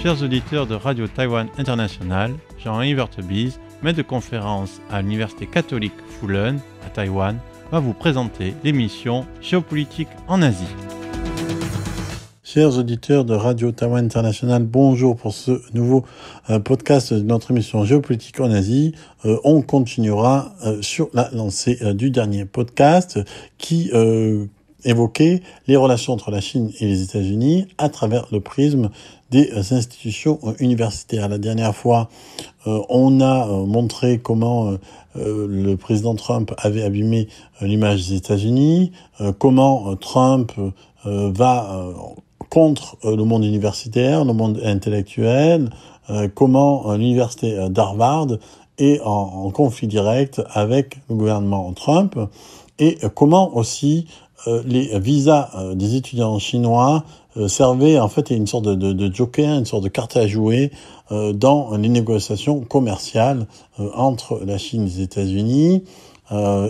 Chers auditeurs de Radio Taïwan International, Jean-Yves Heurtebise, maître de conférence à l'Université catholique Fulun à Taïwan, va vous présenter l'émission Géopolitique en Asie. Chers auditeurs de Radio Taïwan International, bonjour pour ce nouveau podcast de notre émission Géopolitique en Asie. On continuera sur la lancée du dernier podcast qui évoquait les relations entre la Chine et les États-Unis à travers le prisme des institutions universitaires. La dernière fois, on a montré comment le président Trump avait abîmé l'image des États-Unis, comment Trump va contre le monde universitaire, le monde intellectuel, comment l'université d'Harvard est en conflit direct avec le gouvernement Trump, et comment aussi les visas des étudiants chinois servaient en fait une sorte de joker, une sorte de carte à jouer dans les négociations commerciales entre la Chine et les États-Unis,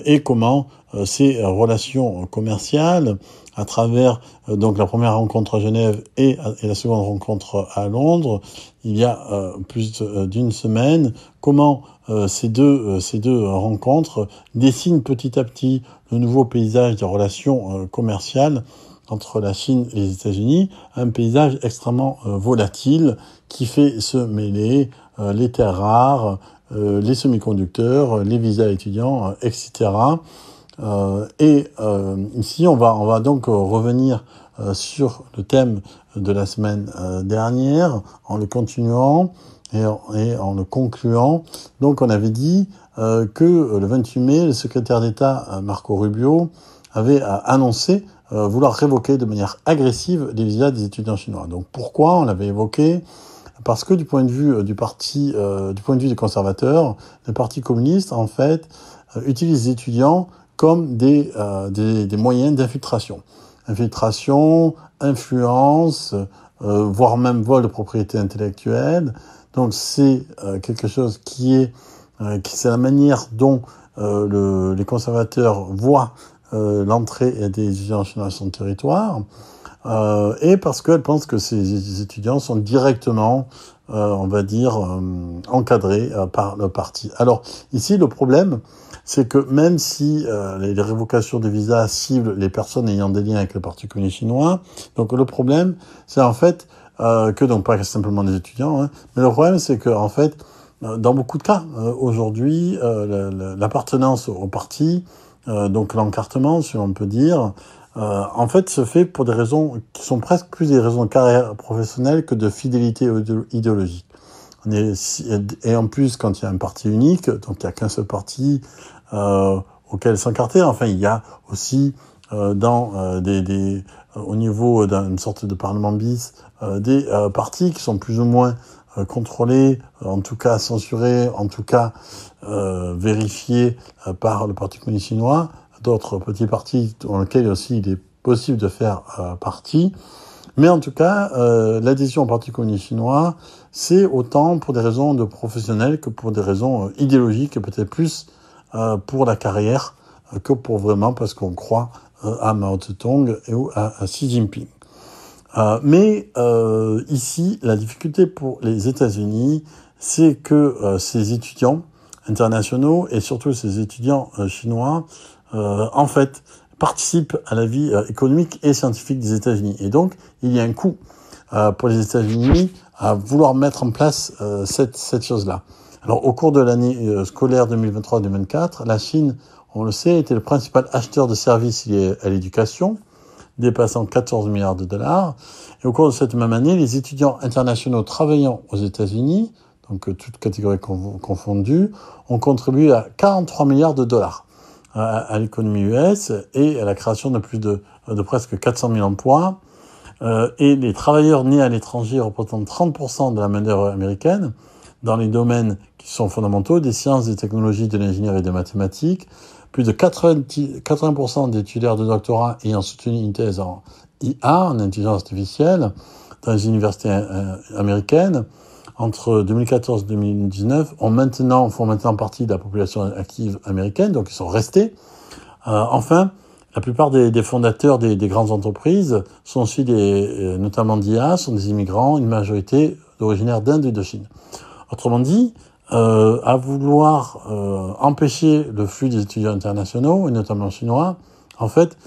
et comment ces relations commerciales, à travers donc la première rencontre à Genève et la seconde rencontre à Londres, il y a plus d'une semaine, comment ces deux rencontres dessinent petit à petit le nouveau paysage des relations commerciales entre la Chine et les États-Unis, un paysage extrêmement volatile qui fait se mêler les terres rares, les semi-conducteurs, les visas étudiants, etc. Ici, on va donc revenir sur le thème de la semaine dernière en le continuant et en le concluant. Donc, on avait dit que le 28 mai, le secrétaire d'État Marco Rubio avait annoncé vouloir révoquer de manière agressive les visas des étudiants chinois. Donc, pourquoi on l'avait évoqué ? Parce que du point de vue du point de vue des conservateurs, le Parti communiste, en fait, utilise les étudiants comme des moyens d'infiltration. Infiltration, influence, voire même vol de propriété intellectuelle. Donc c'est quelque chose c'est la manière dont les conservateurs voient l'entrée des étudiants chinois sur son territoire, et parce qu'elles pensent que ces étudiants sont directement, on va dire, encadrés par le parti. Alors ici, le problème, c'est que même si les révocations de visas ciblent les personnes ayant des liens avec le Parti communiste chinois, donc le problème, c'est en fait que, donc pas simplement des étudiants, mais le problème, c'est que en fait, dans beaucoup de cas, aujourd'hui, l'appartenance au parti, donc l'encartement, si on peut dire, en fait, se fait pour des raisons qui sont presque plus des raisons de carrière professionnelle que de fidélité idéologique. Et en plus, quand il y a un parti unique, donc il n'y a qu'un seul parti auquel s'encarter. Enfin, il y a aussi au niveau d'une sorte de parlement bis, des partis qui sont plus ou moins contrôlés, en tout cas censurés, en tout cas vérifiés par le Parti communiste chinois, d'autres petits partis dans lesquels aussi il est possible de faire partie. Mais en tout cas, l'adhésion au Parti communiste chinois, c'est autant pour des raisons de professionnels que pour des raisons idéologiques, et peut-être plus pour la carrière que pour vraiment parce qu'on croit à Mao Tse-tung et à Xi Jinping. Mais ici, la difficulté pour les États-Unis, c'est que ces étudiants internationaux et surtout ces étudiants chinois, en fait, participent à la vie économique et scientifique des États-Unis. Et donc, il y a un coût pour les États-Unis à vouloir mettre en place cette chose-là. Alors, au cours de l'année scolaire 2023-2024, la Chine, on le sait, était le principal acheteur de services liés à l'éducation, dépassant 14 milliards de dollars. Et au cours de cette même année, les étudiants internationaux travaillant aux États-Unis, donc toutes catégories confondues, ont contribué à 43 milliards de dollars à l'économie US et à la création de presque 400 000 emplois. Et les travailleurs nés à l'étranger représentent 30% de la main-d'œuvre américaine dans les domaines qui sont fondamentaux, des sciences, des technologies, de l'ingénierie et des mathématiques. Plus de 80% des titulaires de doctorat ayant soutenu une thèse en IA, en intelligence artificielle, dans les universités américaines, entre 2014 et 2019, font maintenant partie de la population active américaine, donc ils sont restés. Enfin, la plupart des fondateurs des grandes entreprises sont aussi notamment d'IA, sont des immigrants, une majorité originaires d'Inde et de Chine. Autrement dit, à vouloir empêcher le flux des étudiants internationaux, et notamment chinois, en fait,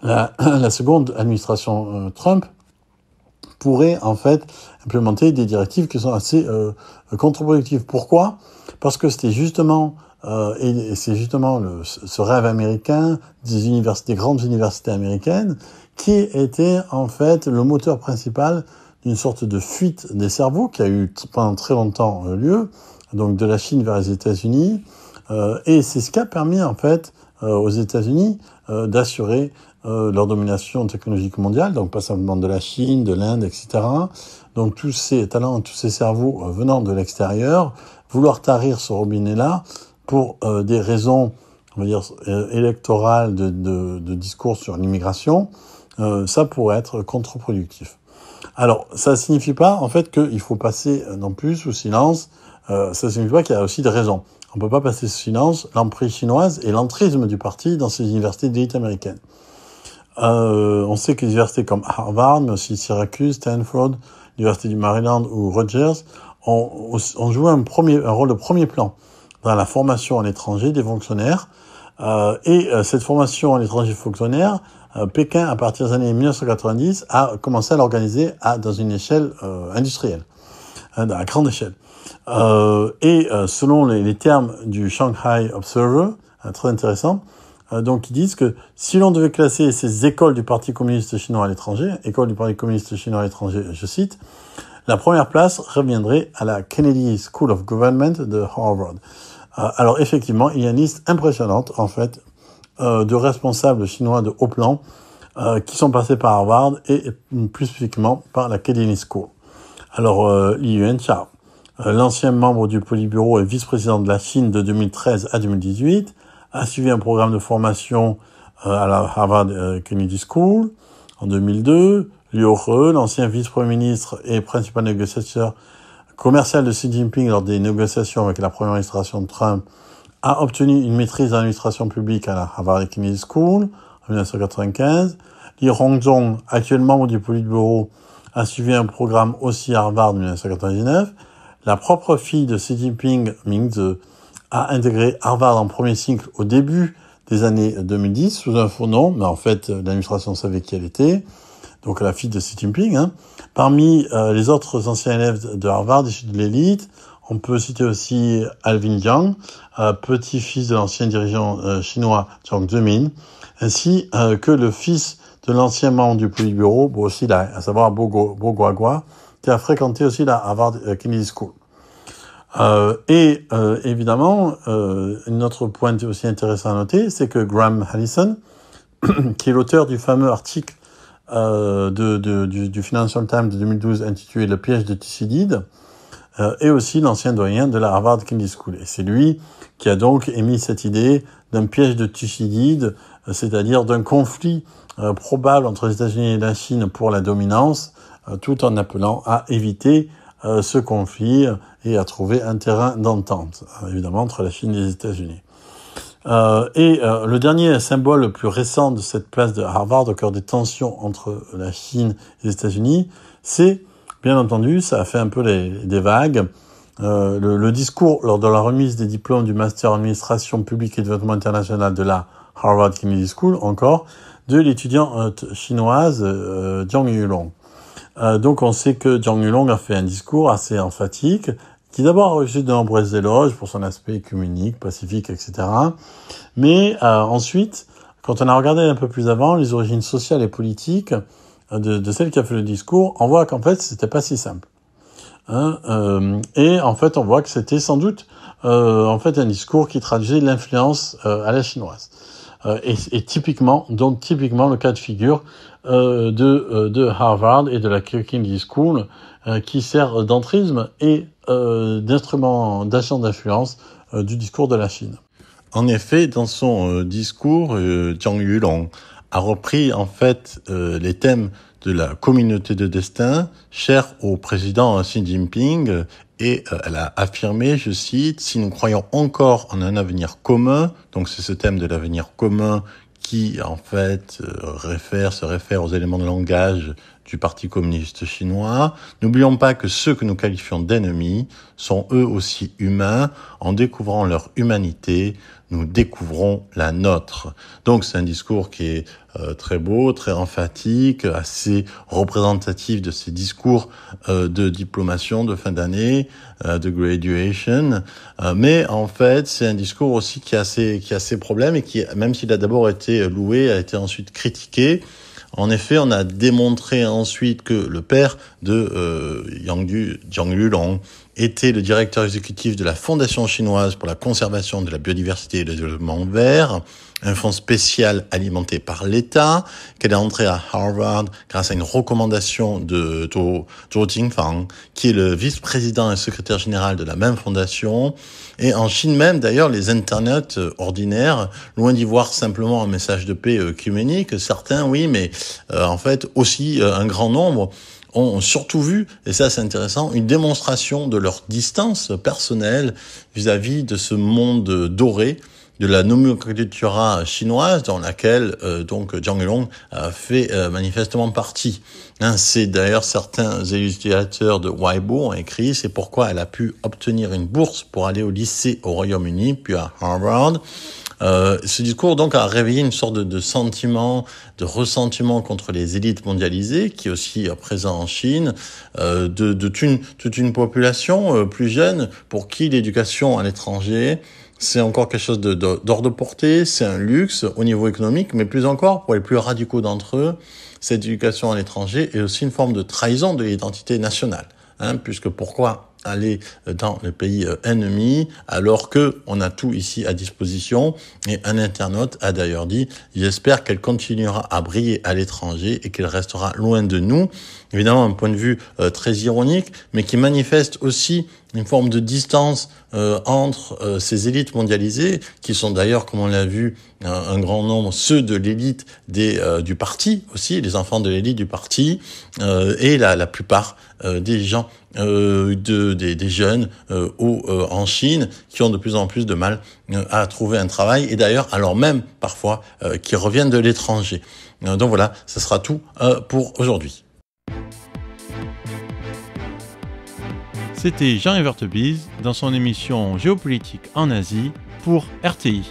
la seconde administration Trump pourrait en fait implémenter des directives qui sont assez contre-productives. Pourquoi ? Parce que c'était justement et c'est justement ce rêve américain des grandes universités américaines qui était en fait le moteur principal d'une sorte de fuite des cerveaux qui a eu pendant très longtemps lieu, donc de la Chine vers les États-Unis, et c'est ce qui a permis en fait aux États-Unis d'assurer leur domination technologique mondiale, donc pas simplement de la Chine, de l'Inde, etc. Donc tous ces talents, tous ces cerveaux venant de l'extérieur, vouloir tarir ce robinet-là pour des raisons, on va dire, électorales de discours sur l'immigration, ça pourrait être contre-productif. Alors, ça signifie pas, en fait, qu'il faut passer non plus sous silence. Ça signifie pas qu'il y a aussi des raisons. On peut pas passer sous silence l'emprise chinoise et l'entrisme du parti dans ces universités d'élite américaines. On sait que les universités comme Harvard, mais aussi Syracuse, Stanford, l'université du Maryland ou Rutgers ont joué un rôle de premier plan dans la formation à l'étranger des fonctionnaires. Cette formation à l'étranger fonctionnaires, Pékin, à partir des années 1990, a commencé à l'organiser dans une échelle industrielle, à grande échelle. Selon les termes du Shanghai Observer, très intéressant, donc ils disent que si l'on devait classer ces écoles du Parti communiste chinois à l'étranger, écoles du Parti communiste chinois à l'étranger, je cite, la première place reviendrait à la Kennedy School of Government de Harvard. Alors effectivement, il y a une liste impressionnante en fait de responsables chinois de haut plan qui sont passés par Harvard et plus spécifiquement par la Kennedy School. Alors Li Yuanchao, l'ancien membre du Politburo et vice-président de la Chine de 2013 à 2018, a suivi un programme de formation à la Harvard Kennedy School en 2002. Liu He, l'ancien vice-premier ministre et principal négociateur commercial de Xi Jinping lors des négociations avec la première administration de Trump, a obtenu une maîtrise en administration publique à la Harvard Kennedy School en 1995. Li Hongzhong, actuellement membre du Politburo, a suivi un programme aussi à Harvard en 1999. La propre fille de Xi Jinping, Ming Ze, a intégré Harvard en premier cycle au début des années 2010 sous un faux nom, mais en fait l'administration savait qui elle était, donc la fille de Xi Jinping. Parmi les autres anciens élèves de Harvard issus de l'élite, on peut citer aussi Alvin Jiang, petit-fils de l'ancien dirigeant chinois Jiang Zemin, ainsi que le fils de l'ancien membre du Politburo, Bo Xilai, à savoir Bo Guoguo, qui a fréquenté aussi la Harvard Kennedy School. Évidemment, une autre point aussi intéressant à noter, c'est que Graham Allison, qui est l'auteur du fameux article du Financial Times de 2012 intitulé « Le piège de Thucydide », est aussi l'ancien doyen de la Harvard Kennedy School. Et c'est lui qui a donc émis cette idée d'un piège de Thucydide, c'est-à-dire d'un conflit probable entre les États-Unis et la Chine pour la dominance, tout en appelant à éviter ce conflit et à trouver un terrain d'entente, évidemment, entre la Chine et les États-Unis. Le dernier symbole le plus récent de cette place de Harvard au cœur des tensions entre la Chine et les États-Unis, c'est, bien entendu, ça a fait un peu des vagues, le discours lors de la remise des diplômes du Master en Administration publique et Développement international de la Harvard Kennedy School, encore, de l'étudiante chinoise Jiang Yulong. Donc on sait que Jiang Yulong a fait un discours assez emphatique, qui d'abord a reçu de nombreux éloges pour son aspect œcuménique, pacifique, etc. Mais ensuite, quand on a regardé un peu plus avant les origines sociales et politiques de celle qui a fait le discours, on voit qu'en fait c'était pas si simple. Et en fait on voit que c'était sans doute en fait un discours qui traduisait l'influence à la chinoise. Et typiquement le cas de figure de Harvard et de la Kennedy School qui sert d'entrisme et d'instrument d'agent d'influence du discours de la Chine. En effet, dans son discours, Jiang Yulong a repris en fait les thèmes de la communauté de destin chère au président Xi Jinping et elle a affirmé, je cite, « Si nous croyons encore en un avenir commun », donc c'est ce thème de l'avenir commun qui en fait se réfère aux éléments de langage du Parti communiste chinois. N'oublions pas que ceux que nous qualifions d'ennemis sont eux aussi humains. En découvrant leur humanité, nous découvrons la nôtre. Donc c'est un discours qui est très beau, très emphatique, assez représentatif de ces discours de diplomation de fin d'année, de graduation. Mais en fait, c'est un discours aussi qui a ses problèmes et qui, même s'il a d'abord été loué, a été ensuite critiqué. En effet, on a démontré ensuite que le père de Jiang Lulong était le directeur exécutif de la Fondation chinoise pour la conservation de la biodiversité et le développement vert, un fonds spécial alimenté par l'État, qu'elle est entrée à Harvard grâce à une recommandation de Zhou Jingfang, qui est le vice-président et secrétaire général de la même fondation. Et en Chine même, d'ailleurs, les internautes ordinaires, loin d'y voir simplement un message de paix œcuménique, certains, oui, mais en fait aussi un grand nombre, ont surtout vu, et ça c'est intéressant, une démonstration de leur distance personnelle vis-à-vis de ce monde doré de la nomenclatura chinoise dans laquelle donc Jiang Lulong fait manifestement partie. C'est d'ailleurs certains illustrateurs de Weibo ont écrit, c'est pourquoi elle a pu obtenir une bourse pour aller au lycée au Royaume-Uni, puis à Harvard. Ce discours donc a réveillé une sorte de sentiment, de ressentiment contre les élites mondialisées, qui est aussi présent en Chine, de toute une population plus jeune pour qui l'éducation à l'étranger c'est encore quelque chose d'hors de portée, c'est un luxe au niveau économique, mais plus encore, pour les plus radicaux d'entre eux, cette éducation à l'étranger est aussi une forme de trahison de l'identité nationale. Puisque pourquoi aller dans le pays ennemi alors que on a tout ici à disposition? Et un internaute a d'ailleurs dit « J'espère qu'elle continuera à briller à l'étranger et qu'elle restera loin de nous ». Évidemment, un point de vue très ironique, mais qui manifeste aussi une forme de distance entre ces élites mondialisées, qui sont d'ailleurs, comme on l'a vu, un grand nombre, ceux de l'élite du parti aussi, les enfants de l'élite du parti, et la plupart des gens, des jeunes en Chine, qui ont de plus en plus de mal à trouver un travail, et d'ailleurs, alors même parfois, qui reviennent de l'étranger. Donc voilà, ce sera tout pour aujourd'hui. C'était Jean-Yves Heurtebise dans son émission Géopolitique en Asie pour RTI.